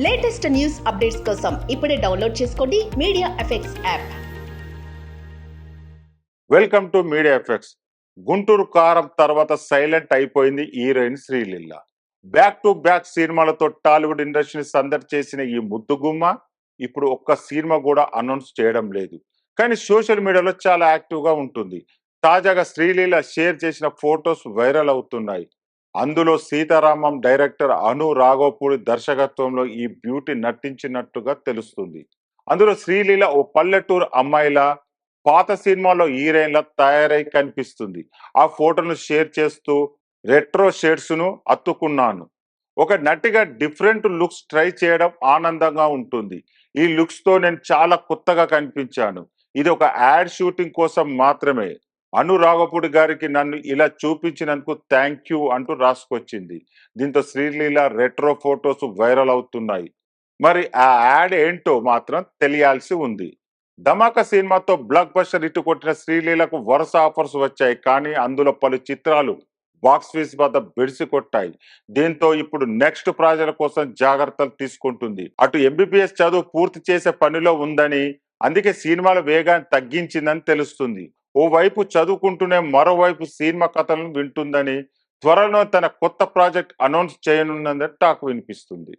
Latest news updates కోసం ఇప్పుడే download చేసుకోండి media effects app. Welcome to media effects. Guntur కారం తర్వాత సైలెంట్ అయిపోయింది heroine Sreeleela. Back to back సినిమాలతో టాలీవుడ్ ఇండస్ట్రీని సందడి చేసిన ఈ ముద్దుగుమ్మ ఇప్పుడు ఒక్క సినిమా కూడా అనౌన్స్ చేయడం లేదు. కానీ సోషల్ మీడియాలో చాలా యాక్టివ్ గా ఉంటుంది. తాజాగా శ్రీలీల షేర్ చేసిన ఫొటోస్ వైరల్ అవుతున్నాయి. అందులో సీతారామం డైరెక్టర్ అను రాఘవపూడి దర్శకత్వంలో ఈ బ్యూటీ నటించినట్టుగా తెలుస్తుంది. అందులో శ్రీలీల ఓ పల్లెటూరు అమ్మాయిలా పాత సినిమాలో హీరోయిన్ల తయారై కనిపిస్తుంది. ఆ ఫోటోను షేర్ చేస్తూ రెట్రో షేడ్స్ ను అత్తుకున్నాను. ఒక నటిగా డిఫరెంట్ లుక్స్ ట్రై చేయడం ఆనందంగా ఉంటుంది. ఈ లుక్స్ తో నేను చాలా కొత్తగా కనిపించాను. ఇది ఒక యాడ్ షూటింగ్ కోసం మాత్రమే. అను రాఘపూడి గారికి నన్ను ఇలా చూపించినందుకు థ్యాంక్ యూ అంటూ రాసుకొచ్చింది. దీంతో శ్రీలీల రెట్రో ఫొటోస్ వైరల్ అవుతున్నాయి. మరి ఆ యాడ్ ఏంటో మాత్రం తెలియాల్సి ఉంది. ధమాకా సినిమాతో బ్లాక్ బస్టర్ హిట్ కొట్టిన శ్రీలీలకు వరుస ఆఫర్స్ వచ్చాయి. కానీ అందులో పలు చిత్రాలు బాక్స్ ఫీస్ వద్ద బెడిసి కొట్టాయి. దీంతో ఇప్పుడు నెక్స్ట్ ప్రాజెక్ట్ కోసం జాగ్రత్తలు తీసుకుంటుంది. అటు ఎంబీబీఎస్ చదువు పూర్తి చేసే పనిలో ఉందని, అందుకే సినిమాల వేగాన్ని తగ్గించిందని తెలుస్తుంది. ఓవైపు చదువుకుంటూనే మరోవైపు సినిమా కథలను వింటుందని, త్వరలో తన కొత్త ప్రాజెక్ట్ అనౌన్స్ చేయనున్నదని టాక్ వినిపిస్తుంది.